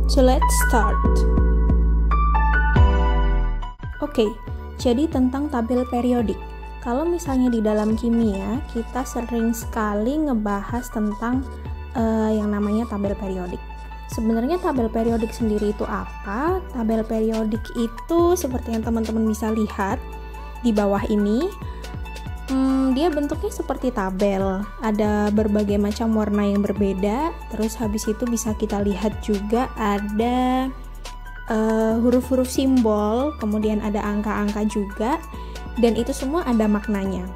So let's start. Oke, jadi tentang tabel periodik. Kalau misalnya di dalam kimia, kita sering sekali ngebahas tentang yang namanya tabel periodik. Sebenarnya tabel periodik sendiri itu apa? Tabel periodik itu seperti yang teman-teman bisa lihat di bawah ini. Dia bentuknya seperti tabel, ada berbagai macam warna yang berbeda. Terus habis itu bisa kita lihat juga ada huruf-huruf simbol, kemudian ada angka-angka juga, dan itu semua ada maknanya.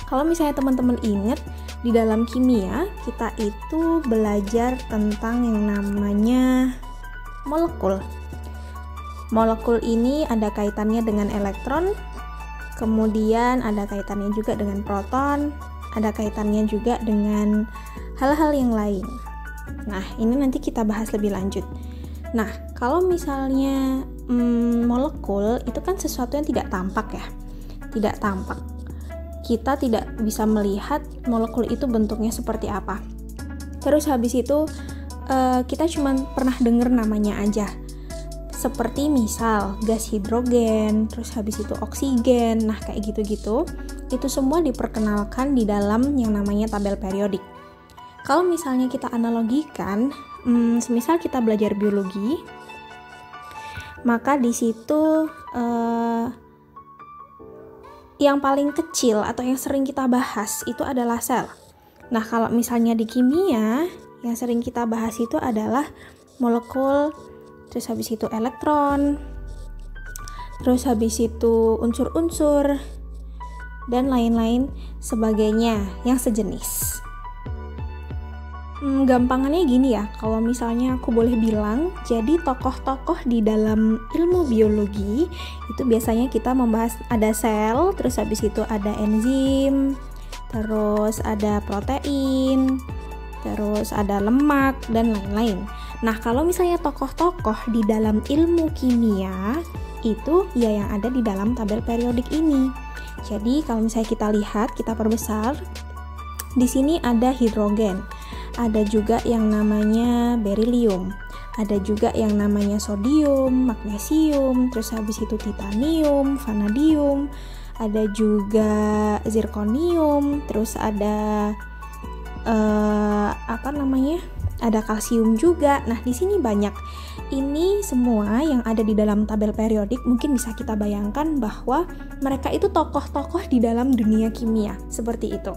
Kalau misalnya teman-teman ingat, di dalam kimia kita itu belajar tentang yang namanya molekul. Molekul ini ada kaitannya dengan elektron, kemudian ada kaitannya juga dengan proton, ada kaitannya juga dengan hal-hal yang lain. Nah, ini nanti kita bahas lebih lanjut. Nah, kalau misalnya molekul itu kan sesuatu yang tidak tampak ya, tidak tampak. Kita tidak bisa melihat molekul itu bentuknya seperti apa. Terus habis itu kita cuma pernah dengar namanya aja. Seperti misal gas hidrogen, terus habis itu oksigen, nah kayak gitu-gitu. Itu semua diperkenalkan di dalam yang namanya tabel periodik. Kalau misalnya kita analogikan, semisal kita belajar biologi, maka di situ yang paling kecil atau yang sering kita bahas itu adalah sel. Nah, kalau misalnya di kimia, yang sering kita bahas itu adalah molekul, terus habis itu elektron, terus habis itu unsur-unsur, dan lain-lain sebagainya yang sejenis. Gampangannya gini ya, kalau misalnya aku boleh bilang, jadi tokoh-tokoh di dalam ilmu biologi itu biasanya kita membahas ada sel, terus habis itu ada enzim, terus ada protein, terus ada lemak, dan lain-lain. Nah, kalau misalnya tokoh-tokoh di dalam ilmu kimia itu ya yang ada di dalam tabel periodik ini. Jadi kalau misalnya kita lihat, kita perbesar, di sini ada hidrogen. Ada juga yang namanya berilium, ada juga yang namanya sodium, magnesium, terus habis itu titanium, vanadium, ada juga zirconium, terus ada ada kalsium juga. Nah, di sini banyak. Ini semua yang ada di dalam tabel periodik mungkin bisa kita bayangkan bahwa mereka itu tokoh-tokoh di dalam dunia kimia, seperti itu.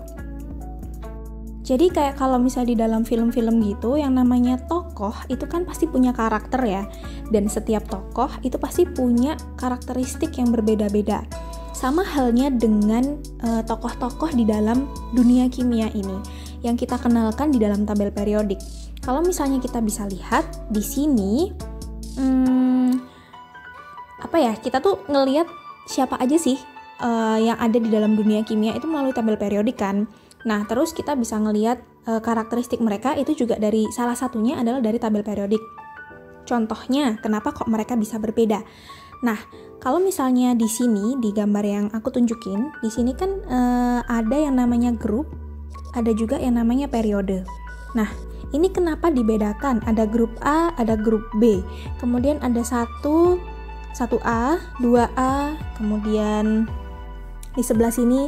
Jadi kayak kalau misalnya di dalam film-film gitu, yang namanya tokoh itu kan pasti punya karakter ya. Dan setiap tokoh itu pasti punya karakteristik yang berbeda-beda. Sama halnya dengan tokoh-tokoh di dalam dunia kimia ini yang kita kenalkan di dalam tabel periodik. Kalau misalnya kita bisa lihat di sini, kita tuh ngelihat siapa aja sih yang ada di dalam dunia kimia itu melalui tabel periodik kan. Nah, terus kita bisa ngelihat karakteristik mereka itu juga dari salah satunya adalah dari tabel periodik. Contohnya, kenapa kok mereka bisa berbeda? Nah, kalau misalnya di sini di gambar yang aku tunjukin, di sini kan ada yang namanya grup, ada juga yang namanya periode. Nah, ini kenapa dibedakan? Ada grup A, ada grup B. Kemudian ada 1A, 2A, kemudian di sebelah sini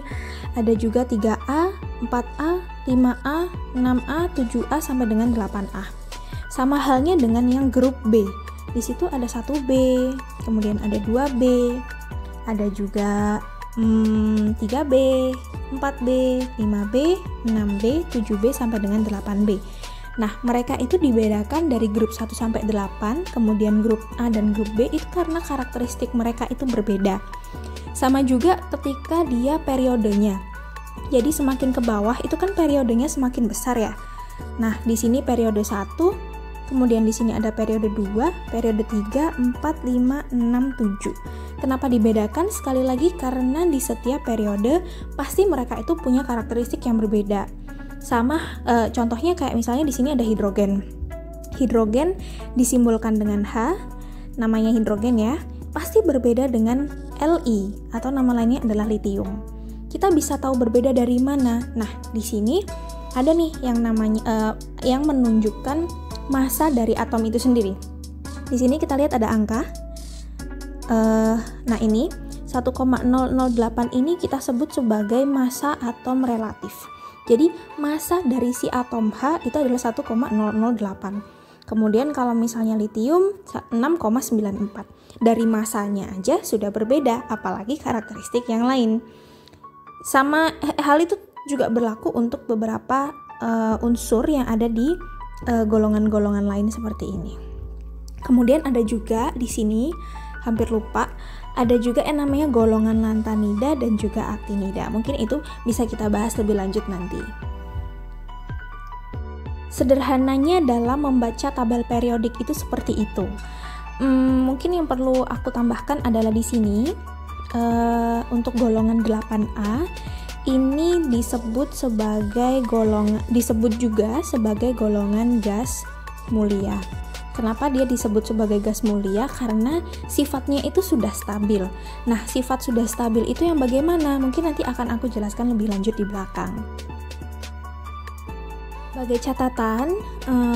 ada juga 3A, 4A, 5A, 6A, 7A sampai dengan 8A. Sama halnya dengan yang grup B. Di situ ada 1B, kemudian ada 2B, ada juga 3B, 4B, 5B, 6B, 7B sampai dengan 8B. Nah, mereka itu dibedakan dari grup 1 sampai 8, kemudian grup A dan grup B itu karena karakteristik mereka itu berbeda. Sama juga ketika dia periodenya. Jadi semakin ke bawah itu kan periodenya semakin besar ya. Nah, di sini periode 1, kemudian di sini ada periode 2, periode 3, 4, 5, 6, 7. Kenapa dibedakan? Sekali lagi karena di setiap periode pasti mereka itu punya karakteristik yang berbeda. Sama contohnya kayak misalnya di sini ada hidrogen. Hidrogen disimbolkan dengan H, namanya hidrogen ya. Pasti berbeda dengan Li atau nama lainnya adalah litium. Kita bisa tahu berbeda dari mana? Nah, di sini ada nih yang namanya yang menunjukkan massa dari atom itu sendiri. Di sini kita lihat ada angka. Nah ini 1,008 ini kita sebut sebagai massa atom relatif. Jadi massa dari si atom H itu adalah 1,008. Kemudian kalau misalnya litium 6,94. Dari massanya aja sudah berbeda, apalagi karakteristik yang lain. Sama hal itu juga berlaku untuk beberapa unsur yang ada di golongan-golongan lain seperti ini. Kemudian ada juga di sini, hampir lupa, ada juga yang namanya golongan lantanida dan juga aktinida. Mungkin itu bisa kita bahas lebih lanjut nanti. Sederhananya dalam membaca tabel periodik itu seperti itu. Mungkin yang perlu aku tambahkan adalah di sini untuk golongan 8A ini disebut juga sebagai golongan gas mulia. Kenapa dia disebut sebagai gas mulia? Karena sifatnya itu sudah stabil. Nah, sifat sudah stabil itu yang bagaimana? Mungkin nanti akan aku jelaskan lebih lanjut di belakang. Sebagai catatan,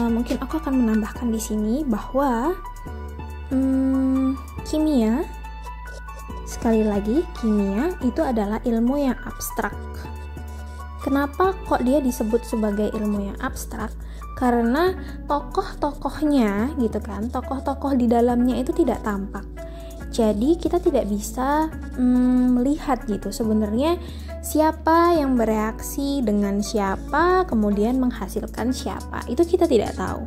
mungkin aku akan menambahkan di sini bahwa kimia, sekali lagi, kimia itu adalah ilmu yang abstrak. Kenapa kok dia disebut sebagai ilmu yang abstrak? Karena tokoh-tokohnya gitu kan, tokoh-tokoh di dalamnya itu tidak tampak. Jadi kita tidak bisa melihat gitu sebenarnya siapa yang bereaksi dengan siapa, kemudian menghasilkan siapa. Itu kita tidak tahu.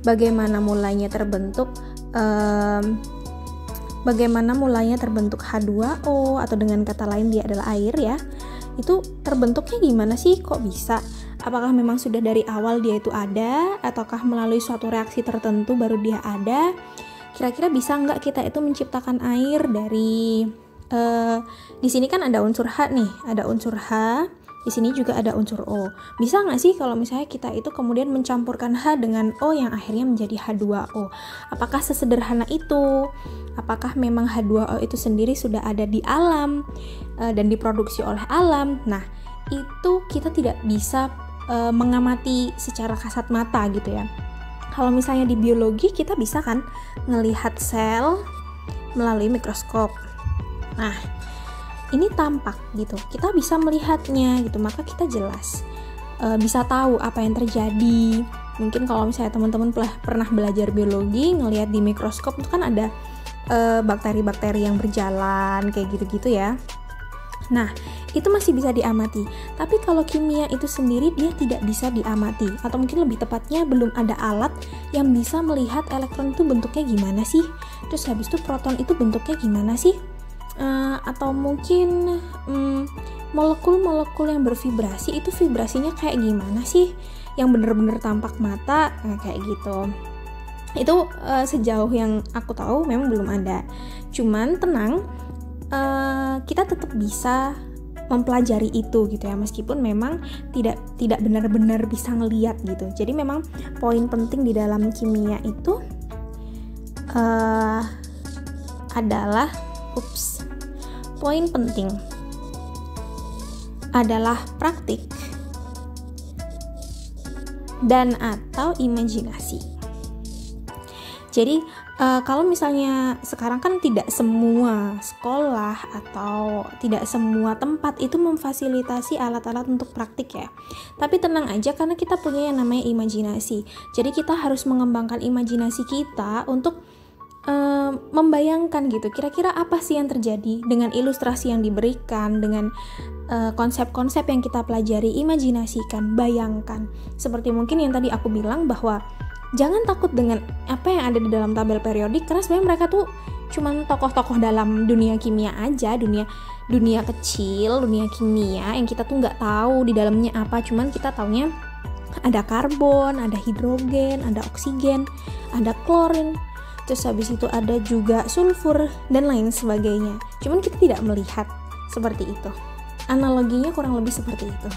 Bagaimana mulainya terbentuk H2O, atau dengan kata lain dia adalah air ya. Itu terbentuknya gimana sih? Kok bisa? Apakah memang sudah dari awal dia itu ada, ataukah melalui suatu reaksi tertentu baru dia ada? Kira-kira bisa nggak kita itu menciptakan air dari di sini kan ada unsur H nih, ada unsur H, di sini juga ada unsur O. Bisa nggak sih kalau misalnya kita itu kemudian mencampurkan H dengan O yang akhirnya menjadi H2O? Apakah sesederhana itu? Apakah memang H2O itu sendiri sudah ada di alam dan diproduksi oleh alam? Nah, itu kita tidak bisa mengamati secara kasat mata gitu ya. Kalau misalnya di biologi kita bisa kan ngelihat sel melalui mikroskop. Nah, ini tampak gitu. Kita bisa melihatnya gitu, maka kita jelas bisa tahu apa yang terjadi. Mungkin kalau misalnya teman-teman pernah belajar biologi, ngelihat di mikroskop itu kan ada bakteri-bakteri yang berjalan kayak gitu-gitu ya. Nah, itu masih bisa diamati. Tapi kalau kimia itu sendiri dia tidak bisa diamati, atau mungkin lebih tepatnya belum ada alat yang bisa melihat elektron itu bentuknya gimana sih, terus habis itu proton itu bentuknya gimana sih, atau mungkin molekul-molekul yang bervibrasi itu vibrasinya kayak gimana sih, yang bener-bener tampak mata, kayak gitu. Itu sejauh yang aku tahu memang belum ada. Cuman tenang, kita tetap bisa mempelajari itu gitu ya, meskipun memang tidak benar-benar bisa ngelihat gitu. Jadi memang poin penting di dalam kimia itu poin penting adalah praktik dan atau imajinasi. Jadi kalau misalnya sekarang kan tidak semua sekolah atau tidak semua tempat itu memfasilitasi alat-alat untuk praktik ya. Tapi tenang aja karena kita punya yang namanya imajinasi. Jadi kita harus mengembangkan imajinasi kita untuk membayangkan gitu. Kira-kira apa sih yang terjadi dengan ilustrasi yang diberikan, dengan konsep-konsep yang kita pelajari. Imajinasikan, bayangkan. Seperti mungkin yang tadi aku bilang bahwa jangan takut dengan apa yang ada di dalam tabel periodik, karena sebenarnya mereka tuh cuman tokoh-tokoh dalam dunia kimia aja, dunia kecil, dunia kimia yang kita tuh nggak tahu di dalamnya apa. Cuman kita taunya ada karbon, ada hidrogen, ada oksigen, ada klorin, terus habis itu ada juga sulfur dan lain sebagainya. Cuman kita tidak melihat seperti itu. Analoginya kurang lebih seperti itu.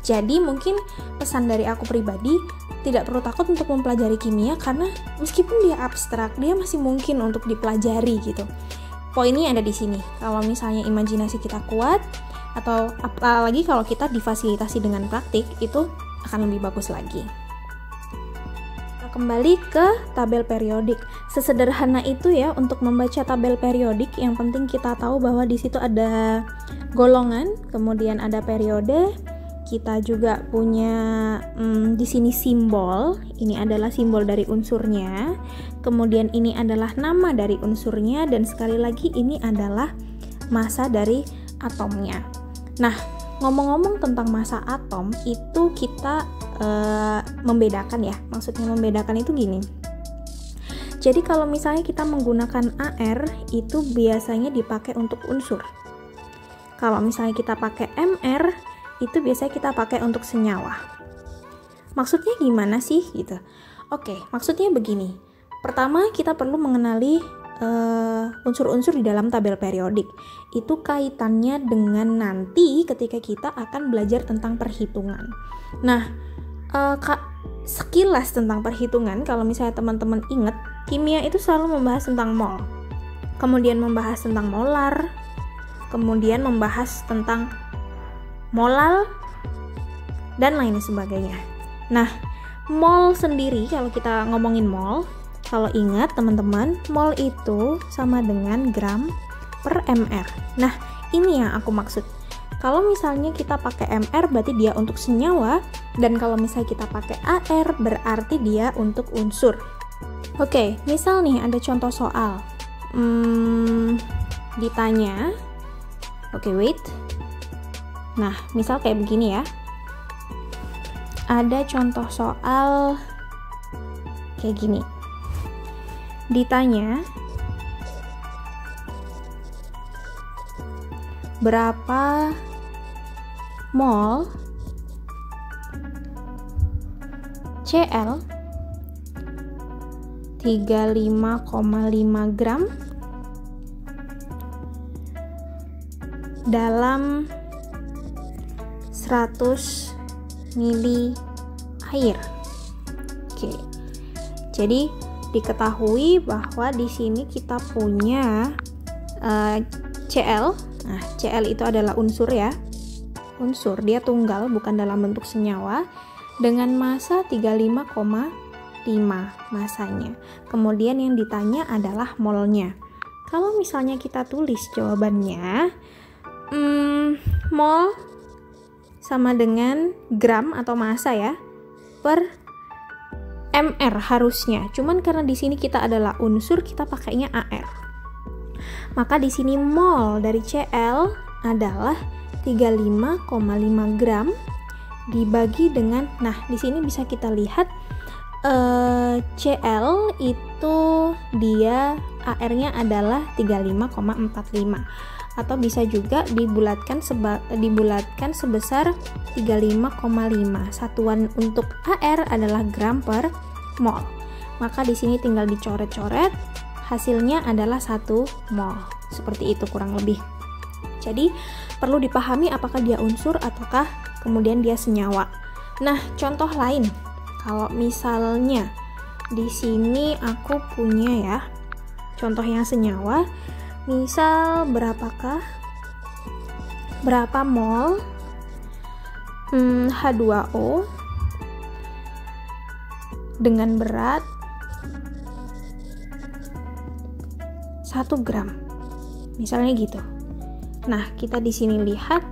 Jadi mungkin pesan dari aku pribadi, tidak perlu takut untuk mempelajari kimia karena meskipun dia abstrak, dia masih mungkin untuk dipelajari gitu. Poinnya ada di sini. Kalau misalnya imajinasi kita kuat, atau apalagi kalau kita difasilitasi dengan praktik, itu akan lebih bagus lagi. kembali ke tabel periodik. Sesederhana itu ya untuk membaca tabel periodik. Yang penting kita tahu bahwa di situ ada golongan, kemudian ada periode. Kita juga punya di sini simbol. Ini adalah simbol dari unsurnya. Kemudian ini adalah nama dari unsurnya, dan sekali lagi ini adalah massa dari atomnya. Nah, ngomong-ngomong tentang massa atom, itu kita membedakan ya. Maksudnya membedakan itu gini. Jadi kalau misalnya kita menggunakan AR, itu biasanya dipakai untuk unsur. Kalau misalnya kita pakai MR, itu biasanya kita pakai untuk senyawa. Maksudnya gimana sih gitu? Oke, maksudnya begini. Pertama, kita perlu mengenali unsur-unsur di dalam tabel periodik. Itu kaitannya dengan nanti ketika kita akan belajar tentang perhitungan. Nah, sekilas tentang perhitungan, kalau misalnya teman-teman ingat, kimia itu selalu membahas tentang mol, kemudian membahas tentang molar, kemudian membahas tentang molal, dan lain sebagainya. Nah, mol sendiri, kalau kita ngomongin mol, kalau ingat teman-teman, mol itu sama dengan gram per mr. Nah, ini yang aku maksud. Kalau misalnya kita pakai mr berarti dia untuk senyawa, dan kalau misalnya kita pakai AR berarti dia untuk unsur. Oke, misal nih ada contoh soal. Ditanya, wait. Nah, misal kayak begini ya. Ada contoh soal kayak gini. Ditanya, berapa mol Cl 35,5 gram dalam 100 mili air. Oke. Jadi diketahui bahwa di sini kita punya Cl. Nah, Cl itu adalah unsur ya. Unsur, dia tunggal, bukan dalam bentuk senyawa, dengan massa 35,5 massanya. Kemudian yang ditanya adalah molnya. Kalau misalnya kita tulis jawabannya, mol sama dengan gram atau massa ya, per mr harusnya. Cuman karena di sini kita adalah unsur, kita pakainya AR. Maka di sini mol dari Cl adalah 35,5 gram dibagi dengan, nah di sini bisa kita lihat Cl itu dia AR-nya adalah 35,45, atau bisa juga dibulatkan sebesar 35,5. Satuan untuk AR adalah gram per mol. Maka di sini tinggal dicoret-coret, hasilnya adalah 1 mol. Seperti itu kurang lebih. Jadi perlu dipahami apakah dia unsur ataukah kemudian dia senyawa. Nah, contoh lain. Kalau misalnya di sini aku punya ya contoh yang senyawa. Misal berapa mol H2O dengan berat 1 gram. Misalnya gitu. Nah, kita di sini lihat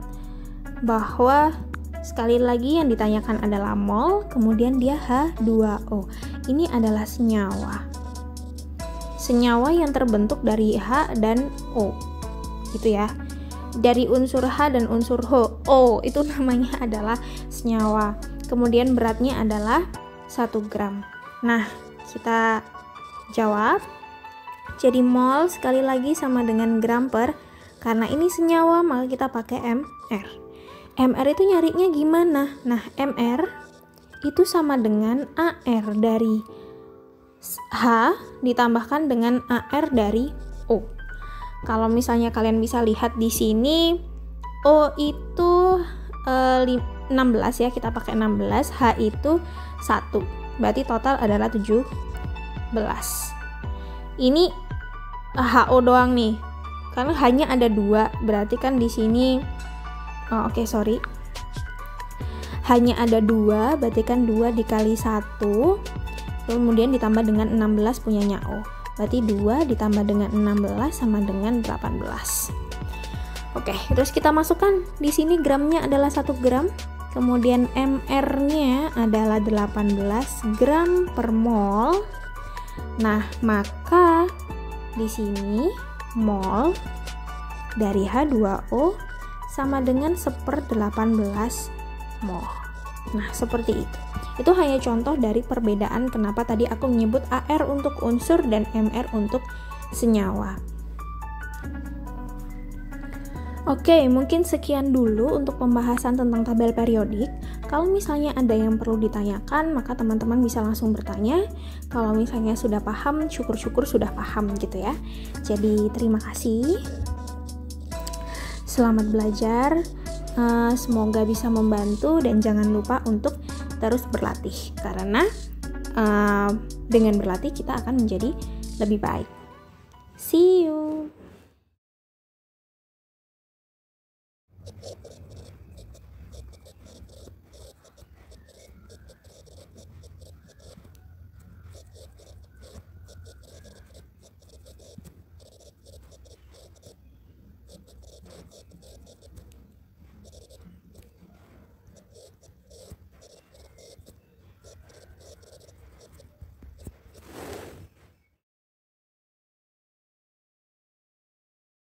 bahwa sekali lagi yang ditanyakan adalah mol, kemudian dia H2O. Ini adalah senyawa. Senyawa yang terbentuk dari H dan O. Gitu ya. Dari unsur H dan unsur O itu namanya adalah senyawa. Kemudian beratnya adalah 1 gram. Nah, kita jawab. Jadi mol sekali lagi sama dengan gram per, karena ini senyawa maka kita pakai mr. MR itu nyarinya gimana? Nah, MR itu sama dengan AR dari H ditambahkan dengan AR dari O. Kalau misalnya kalian bisa lihat di sini, O itu 16 ya, kita pakai 16, H itu 1. Berarti total adalah 17. Ini HO doang nih. Karena hanya ada 2, berarti kan di sini hanya ada 2, berarti kan 2 dikali 1, kemudian ditambah dengan 16 punyanya O. Berarti 2 ditambah dengan 16 sama dengan 18. Oke, terus kita masukkan di sini gramnya adalah 1 gram. Kemudian MR-nya adalah 18 gram per mol. Nah, maka di sini mol dari H2O sama dengan 1/18 mol. Nah, seperti itu. Itu hanya contoh dari perbedaan kenapa tadi aku menyebut AR untuk unsur dan MR untuk senyawa. Oke, mungkin sekian dulu untuk pembahasan tentang tabel periodik. Kalau misalnya ada yang perlu ditanyakan, maka teman-teman bisa langsung bertanya. Kalau misalnya sudah paham, syukur-syukur sudah paham gitu ya. Jadi, terima kasih. Selamat belajar. Semoga bisa membantu dan jangan lupa untuk terus berlatih. Karena dengan berlatih kita akan menjadi lebih baik. See you.